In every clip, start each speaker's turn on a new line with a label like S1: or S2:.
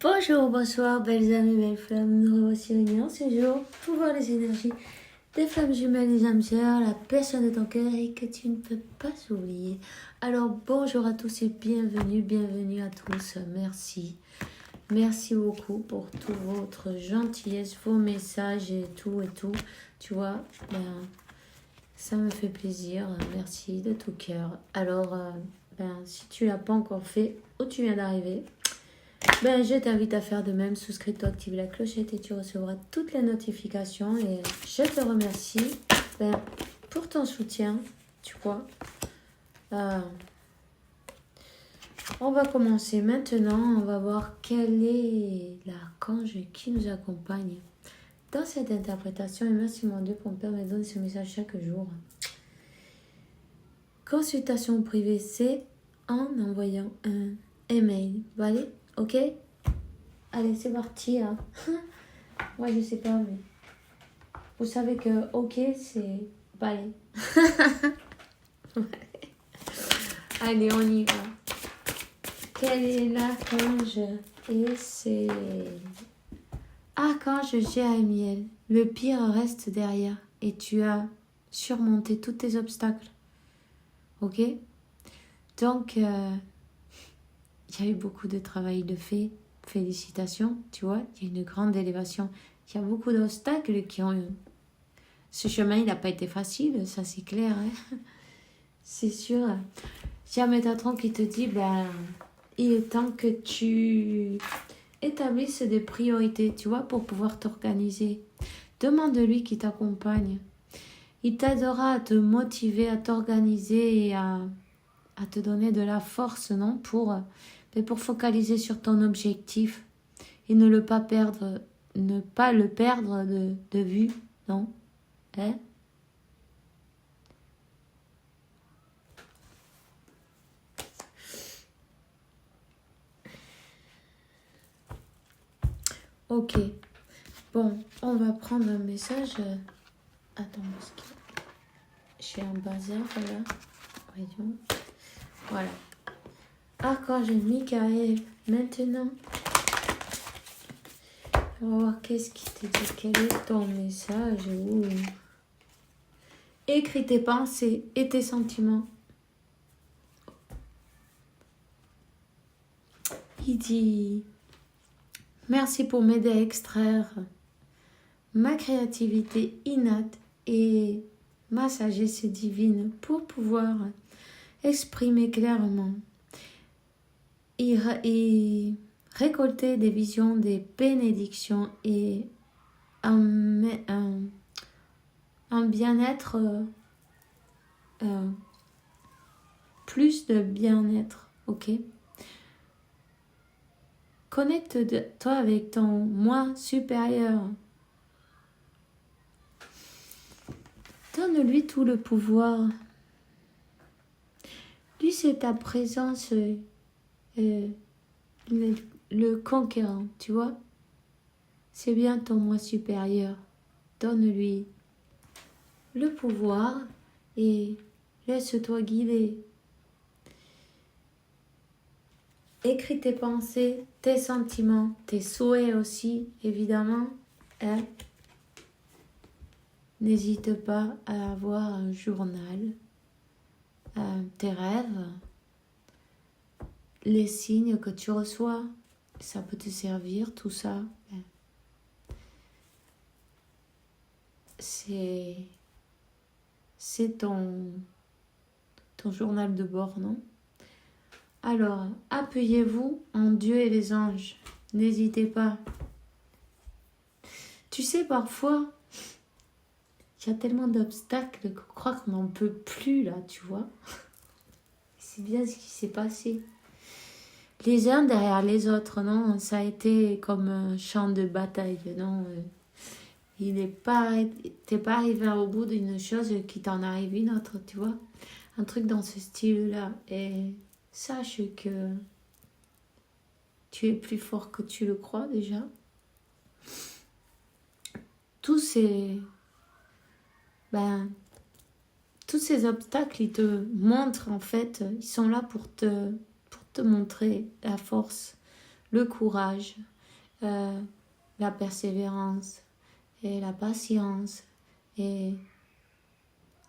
S1: Bonjour, bonsoir, belles amies, belles flammes. Nous revoici réunis en ce jour pour voir les énergies des flammes jumelles, des âmes sœurs, la personne de ton cœur et que tu ne peux pas oublier. Alors, bonjour à tous et bienvenue à tous. Merci. Merci beaucoup pour toute votre gentillesse, vos messages et tout. Tu vois, ça me fait plaisir. Merci de tout cœur. Alors, si tu l'as pas encore fait ou tu viens d'arriver, je t'invite à faire de même. Souscris-toi, active la clochette et tu recevras toutes les notifications. Et je te remercie pour ton soutien. Tu vois. On va commencer maintenant. On va voir quel est l'archange qui nous accompagne dans cette interprétation. Et merci mon Dieu pour me permettre de donner ce message chaque jour. Consultation privée, c'est en envoyant un email. Allez, ok? Allez, c'est parti. Hein. Ouais, je sais pas, mais vous savez que ok, c'est balai. Allez, on y va. Quel est l'archange? Et c'est archange Jérémiel. Le pire reste derrière et tu as surmonté tous tes obstacles. Ok? Donc, il y a eu beaucoup de travail de fait. Félicitations, tu vois, il y a une grande élévation. Il y a beaucoup d'obstacles qui ont eu. Ce chemin, il n'a pas été facile, ça c'est clair. Hein, c'est sûr. Il y a Métatron qui te dit, il est temps que tu établisses des priorités, tu vois, pour pouvoir t'organiser. Demande-lui qui t'accompagne. Il t'aidera à te motiver, à t'organiser et à te donner de la force, non, pour focaliser sur ton objectif et ne pas le perdre de vue, non? Hein? Ok. Bon, on va prendre un message. Attends, parce que j'ai un bazar là. Voyons. Voilà. Archange Michael, maintenant. On va voir qu'est-ce qui te dit. Quel est ton message? Écris tes pensées et tes sentiments. Il dit: merci pour m'aider à extraire ma créativité innate et ma sagesse divine pour pouvoir exprimer clairement et récolter des visions, des bénédictions et un bien-être, plus de bien-être, ok? Connecte-toi avec ton moi supérieur. Donne-lui tout le pouvoir. Lui, c'est ta présence, le conquérant, tu vois. C'est bien ton moi supérieur. Donne-lui le pouvoir et laisse-toi guider. Écris tes pensées, tes sentiments, tes souhaits aussi, évidemment. Hein? N'hésite pas à avoir un journal, tes rêves, les signes que tu reçois. Ça peut te servir, tout ça. C'est ton journal de bord, non? Alors, appuyez-vous en Dieu et les anges. N'hésitez pas. Tu sais, parfois, il y a tellement d'obstacles qu'on croit qu'on n'en peut plus, là, tu vois. C'est bien ce qui s'est passé. Les uns derrière les autres, non? Ça a été comme un champ de bataille, non? T'es pas arrivé au bout d'une chose qui t'en arrive une autre, tu vois. Un truc dans ce style-là. Et sache que tu es plus fort que tu le crois déjà. Tous ces obstacles, ils te montrent en fait, ils sont là pour te montrer la force, le courage, la persévérance et la patience et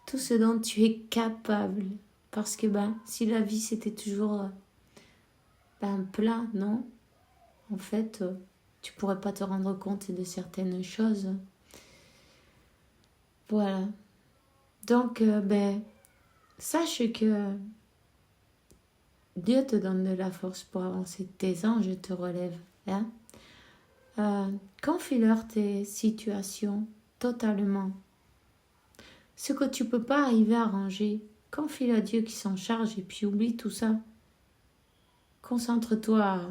S1: tout ce dont tu es capable. Parce que si la vie c'était toujours plat, non, en fait, tu pourrais pas te rendre compte de certaines choses. Voilà. Donc, sache que Dieu te donne de la force pour avancer. Tes anges te relèvent. Hein? Confie-leur tes situations totalement. Ce que tu peux pas arriver à arranger, confie-le à Dieu qui s'en charge et puis oublie tout ça. Concentre-toi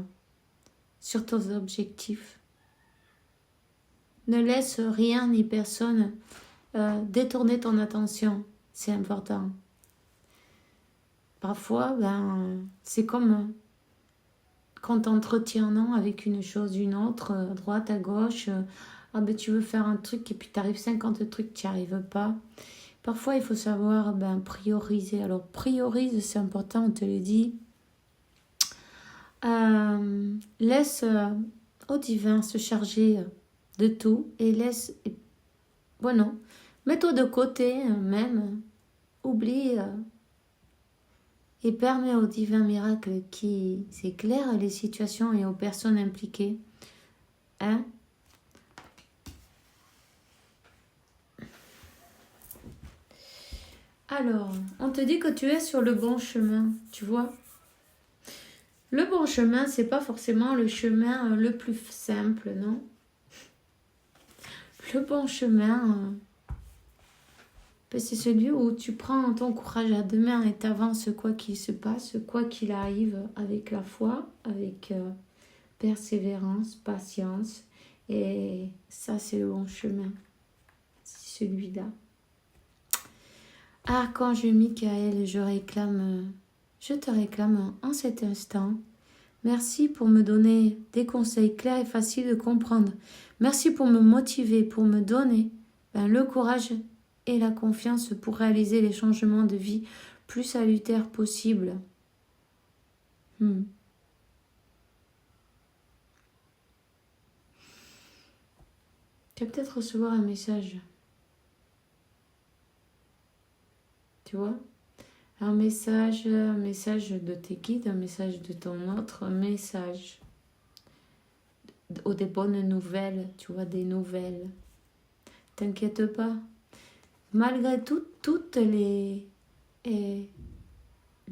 S1: sur tes objectifs. Ne laisse rien ni personne détourner ton attention. C'est important. Parfois, c'est comme quand tu entretiens avec une chose, une autre, à droite, à gauche. Tu veux faire un truc et puis tu arrives 50 trucs, tu n'y arrives pas. Parfois, il faut savoir prioriser. Alors, priorise, c'est important, on te le dit. Laisse au divin se charger de tout et laisse... mets-toi de côté même. Oublie... et permet au divin miracle qui s'éclaire les situations et aux personnes impliquées. Hein? Alors, on te dit que tu es sur le bon chemin, tu vois. Le bon chemin, c'est pas forcément le chemin le plus simple, non? Le bon chemin... c'est celui où tu prends ton courage à deux mains et t'avances quoi qu'il se passe, quoi qu'il arrive, avec la foi, avec persévérance, patience. Et ça, c'est le bon chemin. C'est celui-là. Archange Michael, je te réclame en cet instant. Merci pour me donner des conseils clairs et faciles de comprendre. Merci pour me motiver, pour me donner le courage et la confiance pour réaliser les changements de vie plus salutaires possibles. Tu vas peut-être recevoir un message. Tu vois ? Un message de tes guides, un message de ton autre, un message. Ou des bonnes nouvelles, tu vois, des nouvelles. T'inquiète pas. Malgré toutes les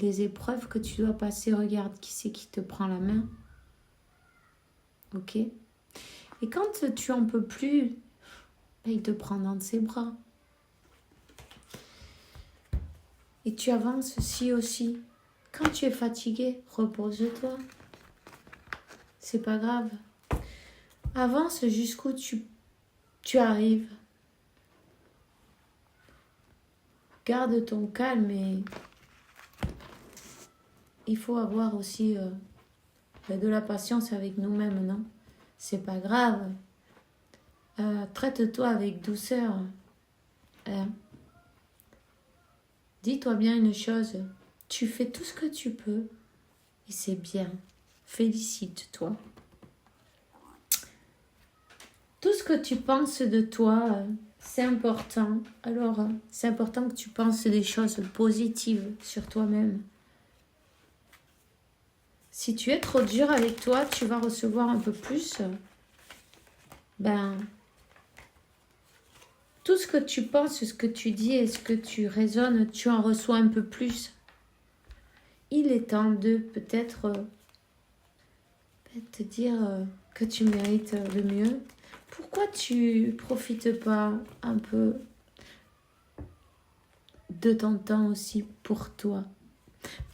S1: épreuves que tu dois passer, regarde qui c'est qui te prend la main. Ok ? Et quand tu en peux plus, il te prend dans ses bras. Et tu avances aussi. Quand tu es fatigué, repose-toi. C'est pas grave. Avance jusqu'où tu arrives. Garde ton calme et il faut avoir aussi de la patience avec nous-mêmes, non? C'est pas grave. Traite-toi avec douceur. Dis-toi bien une chose. Tu fais tout ce que tu peux et c'est bien. Félicite-toi. Tout ce que tu penses de toi, c'est important. Alors, c'est important que tu penses des choses positives sur toi-même. Si tu es trop dur avec toi, tu vas recevoir un peu plus. Tout ce que tu penses, ce que tu dis et ce que tu raisonnes, tu en reçois un peu plus. Il est temps de peut-être te dire que tu mérites le mieux. Pourquoi tu profites pas un peu de ton temps aussi pour toi?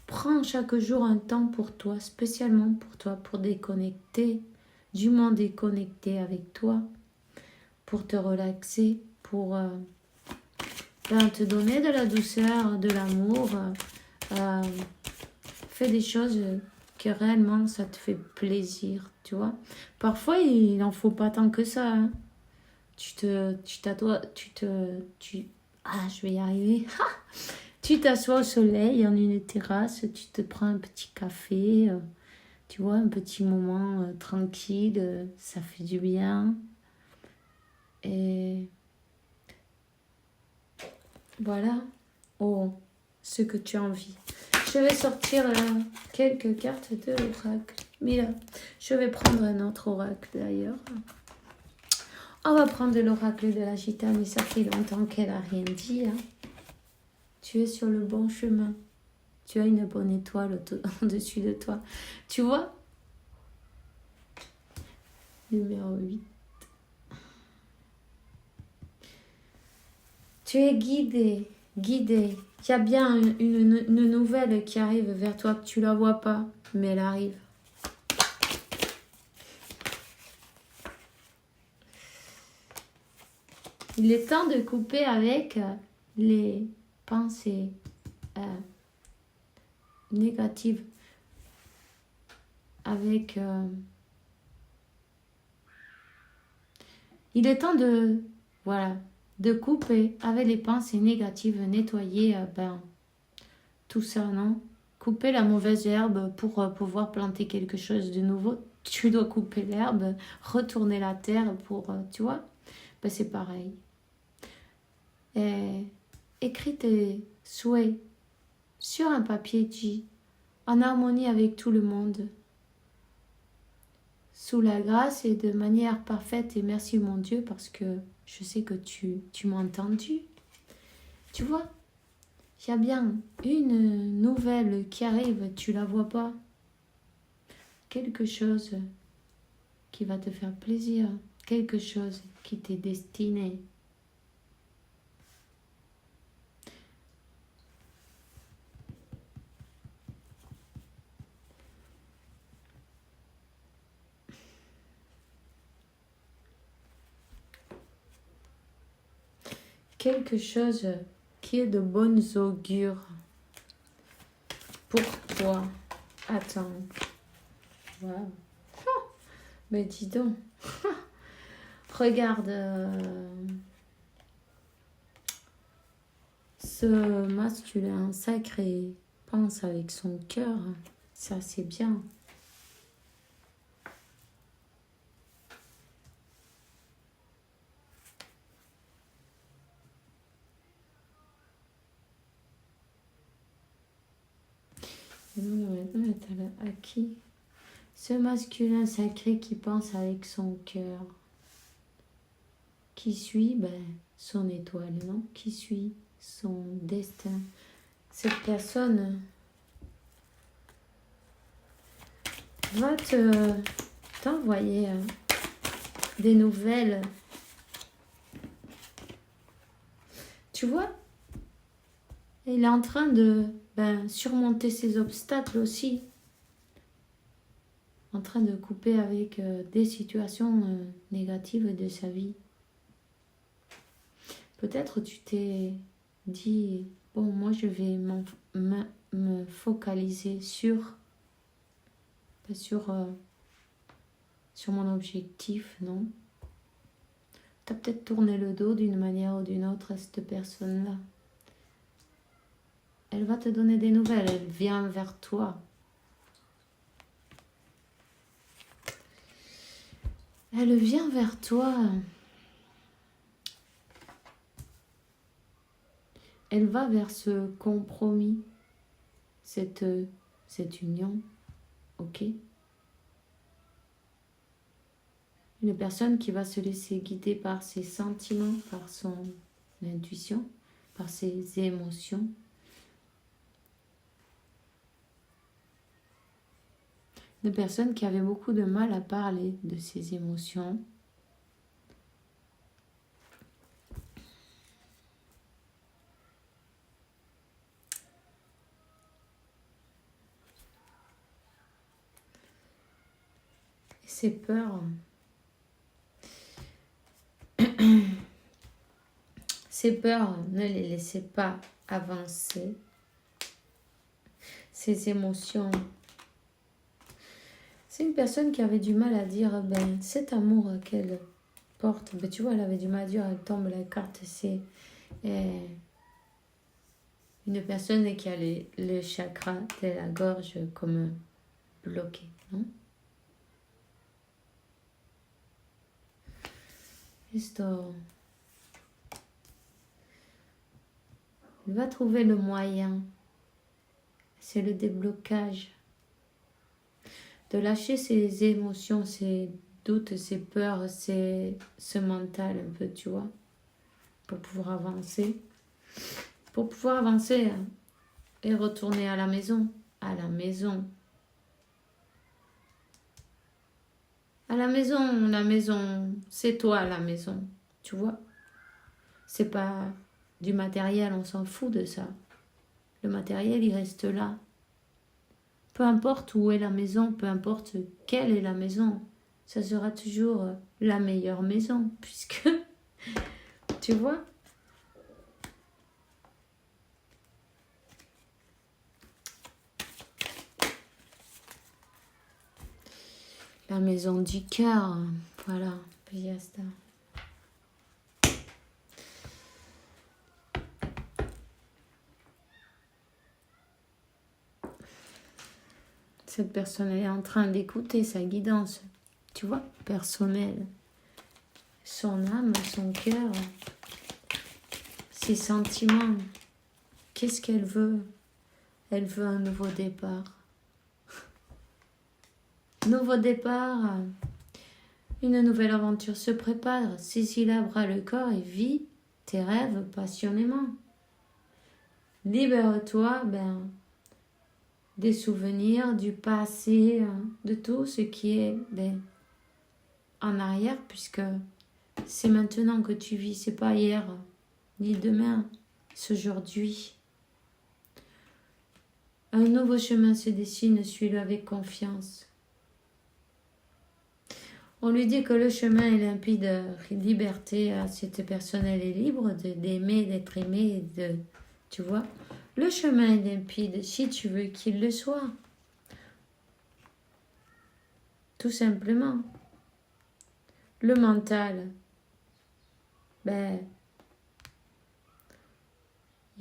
S1: Prends chaque jour un temps pour toi, spécialement pour toi, pour déconnecter, du monde déconnecté avec toi, pour te relaxer, pour te donner de la douceur, de l'amour. Fais des choses que réellement ça te fait plaisir, tu vois. Parfois, il n'en faut pas tant que ça. Hein. Je vais y arriver. Tu t'assois au soleil, en une terrasse, tu te prends un petit café, Tu vois, un petit moment tranquille, ça fait du bien. Et voilà, oh, ce que tu as envie. Je vais sortir quelques cartes de l'oracle. Mais là, je vais prendre un autre oracle d'ailleurs. On va prendre l'oracle de la gitane, mais ça fait longtemps qu'elle n'a rien dit. Hein. Tu es sur le bon chemin. Tu as une bonne étoile au-dessus de toi. Tu vois? Numéro 8. Tu es guidé, guidé. Il y a bien une nouvelle qui arrive vers toi, que tu ne la vois pas, mais elle arrive. Il est temps de couper avec les pensées négatives. Avec... il est temps de... Voilà. De couper avec les pensées négatives, nettoyer tout ça, non? Couper la mauvaise herbe pour pouvoir planter quelque chose de nouveau. Tu dois couper l'herbe, retourner la terre pour, tu vois? Ben, c'est pareil. Et écris tes souhaits sur un papier, dis, en harmonie avec tout le monde. Sous la grâce et de manière parfaite, et merci mon Dieu parce que je sais que tu m'as entendu. Tu vois, il y a bien une nouvelle qui arrive, tu la vois pas. Quelque chose qui va te faire plaisir, quelque chose qui t'est destiné. Quelque chose qui est de bonnes augures pour toi. Attends. Wow. Mais dis donc. Regarde. Ce masculin sacré pense avec son cœur. Ça, c'est bien. Maintenant, à qui? Ce masculin sacré qui pense avec son cœur. Qui suit son étoile, non? Qui suit son destin. Cette personne va t'envoyer des nouvelles. Tu vois? Il est en train de surmonter ses obstacles aussi. En train de couper avec des situations négatives de sa vie. Peut-être tu t'es dit, bon, moi je vais me focaliser sur mon objectif, non? Tu as peut-être tourné le dos d'une manière ou d'une autre à cette personne-là. Elle va te donner des nouvelles, elle vient vers toi. Elle vient vers toi. Elle va vers ce compromis, cette union, ok? Une personne qui va se laisser guider par ses sentiments, par son intuition, par ses émotions. Une personne qui avait beaucoup de mal à parler de ses émotions. Et ses peurs. Ces peurs, ne les laissez pas avancer. Ces émotions. C'est une personne qui avait du mal à dire, cet amour qu'elle porte, tu vois, elle avait du mal à dire, elle tombe la carte, c'est une personne qui a le chakra de la gorge comme bloqué. non? Esto. Il va trouver le moyen. C'est le déblocage. De lâcher ses émotions, ses doutes, ses peurs, ce mental un peu, tu vois. Pour pouvoir avancer. Pour pouvoir avancer et retourner à la maison. À la maison. À la maison, c'est toi la maison, tu vois. C'est pas du matériel, on s'en fout de ça. Le matériel, il reste là. Peu importe où est la maison, peu importe quelle est la maison, ça sera toujours la meilleure maison, puisque, tu vois. La maison du cœur, voilà, puis basta. Cette personne, elle est en train d'écouter sa guidance, tu vois, personnelle. Son âme, son cœur, ses sentiments. Qu'est-ce qu'elle veut? Elle veut un nouveau départ. Nouveau départ, une nouvelle aventure se prépare. Saisis-la à bras le corps et vis tes rêves passionnément. Libère-toi des souvenirs, du passé, de tout ce qui est en arrière, puisque c'est maintenant que tu vis, c'est pas hier, ni demain, c'est aujourd'hui. Un nouveau chemin se dessine, suis-le avec confiance. On lui dit que le chemin est limpide, liberté, cette personne elle est libre d'aimer, d'être aimée, tu vois. Le chemin est limpide si tu veux qu'il le soit. Tout simplement. Le mental, il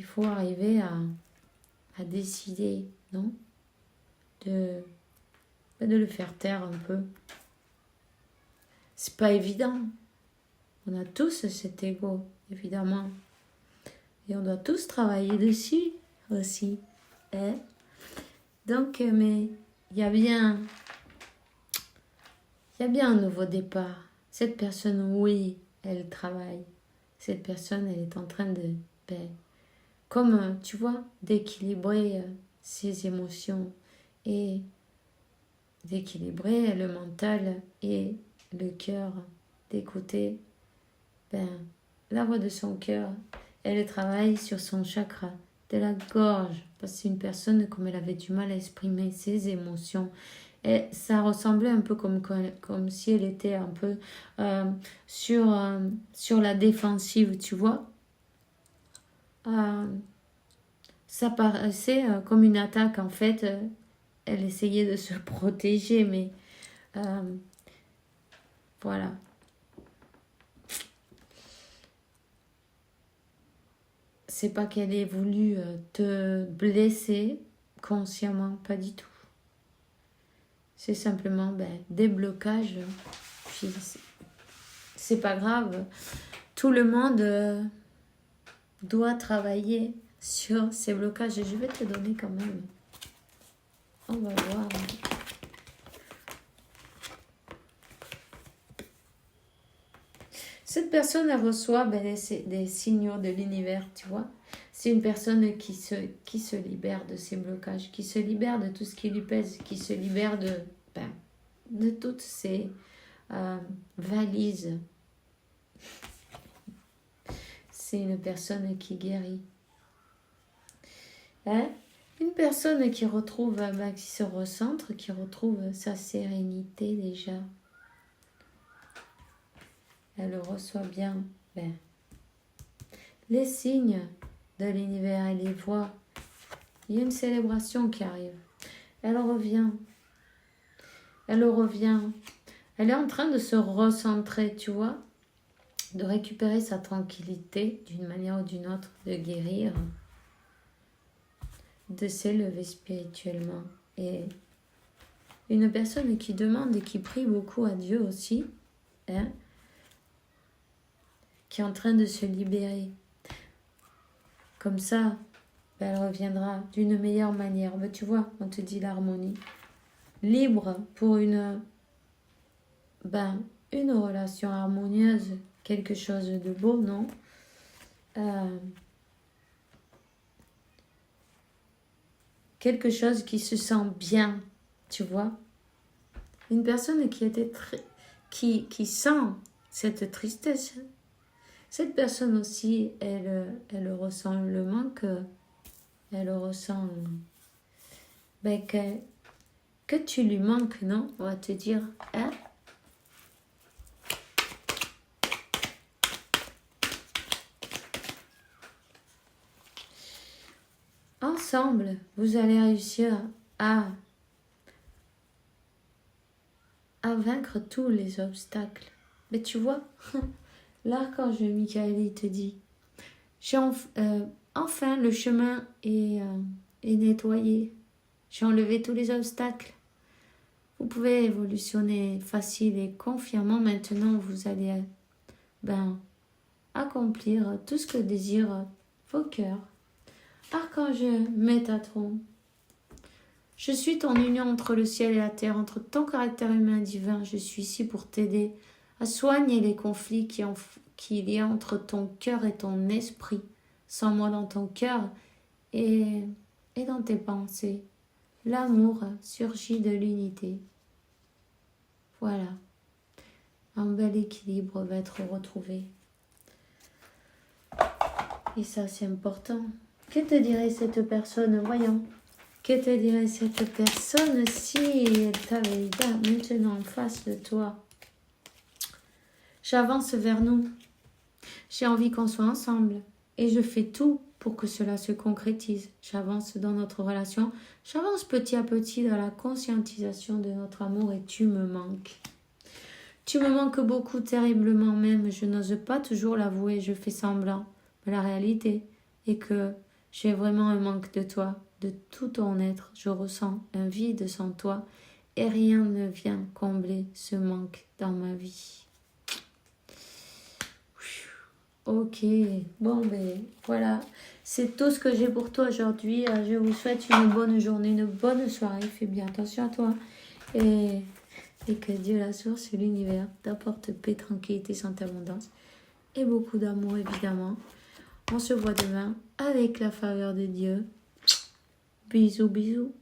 S1: faut arriver à décider, non? De le faire taire un peu. C'est pas évident. On a tous cet ego, évidemment. Et on doit tous travailler dessus aussi. Donc, mais il y a bien un nouveau départ. Cette personne, oui, elle travaille. Cette personne, elle est en train de, comme, tu vois, d'équilibrer ses émotions et d'équilibrer le mental et le cœur, d'écouter la voix de son cœur. Elle travaille sur son chakra de la gorge, parce que c'est une personne comme elle avait du mal à exprimer ses émotions. Et ça ressemblait un peu comme si elle était un peu sur la défensive, tu vois. Ça paraissait comme une attaque, en fait. Elle essayait de se protéger, mais voilà. C'est pas qu'elle ait voulu te blesser consciemment, pas du tout. C'est simplement déblocage. Puis c'est pas grave. Tout le monde doit travailler sur ces blocages. Et je vais te donner quand même. On va voir. Cette personne, elle reçoit des signaux de l'univers, tu vois. C'est une personne qui se libère de ses blocages, qui se libère de tout ce qui lui pèse, qui se libère de toutes ces valises. C'est une personne qui guérit. Une personne qui retrouve, qui se recentre, qui retrouve sa sérénité déjà. Elle reçoit bien les signes de l'univers, elle les voit. Il y a une célébration qui arrive. Elle revient. Elle est en train de se recentrer, tu vois, de récupérer sa tranquillité d'une manière ou d'une autre, de guérir, de s'élever spirituellement et Une personne qui demande et qui prie beaucoup à Dieu aussi, hein, qui est en train de se libérer. Comme ça, elle reviendra d'une meilleure manière. Mais tu vois, on te dit l'harmonie. Libre pour une relation harmonieuse, quelque chose de beau, non? Quelque chose qui se sent bien, tu vois? Une personne qui était qui sent cette tristesse. Cette personne aussi, elle ressent le manque, elle ressent que tu lui manques, non? On va te dire, hein? Ensemble, vous allez réussir à vaincre tous les obstacles. Mais tu vois, l'archange Michael, il te dit, enfin le chemin est nettoyé. J'ai enlevé tous les obstacles. Vous pouvez évolutionner facile et confiamment. Maintenant, vous allez accomplir tout ce que désirent vos cœurs. Archange Métatron, je suis ton union entre le ciel et la terre, entre ton caractère humain et divin. Je suis ici pour t'aider à soigner les conflits qu'il y a entre ton cœur et ton esprit. Sans moi dans ton cœur et dans tes pensées. L'amour surgit de l'unité. Voilà. Un bel équilibre va être retrouvé. Et ça, c'est important. Que te dirait cette personne, voyons? Que te dirait cette personne si elle t'avait là, maintenant en face de toi? J'avance vers nous. J'ai envie qu'on soit ensemble. Et je fais tout pour que cela se concrétise. J'avance dans notre relation. J'avance petit à petit dans la conscientisation de notre amour et tu me manques. Tu me manques beaucoup, terriblement même. Je n'ose pas toujours l'avouer, je fais semblant. Mais la réalité est que j'ai vraiment un manque de toi, de tout ton être. Je ressens un vide sans toi et rien ne vient combler ce manque dans ma vie. Ok, bon voilà, c'est tout ce que j'ai pour toi aujourd'hui. Je vous souhaite une bonne journée, une bonne soirée. Fais bien attention à toi et que Dieu la source et l'univers t'apporte paix, tranquillité, santé, abondance et beaucoup d'amour évidemment. On se voit demain avec la faveur de Dieu. Bisous, bisous.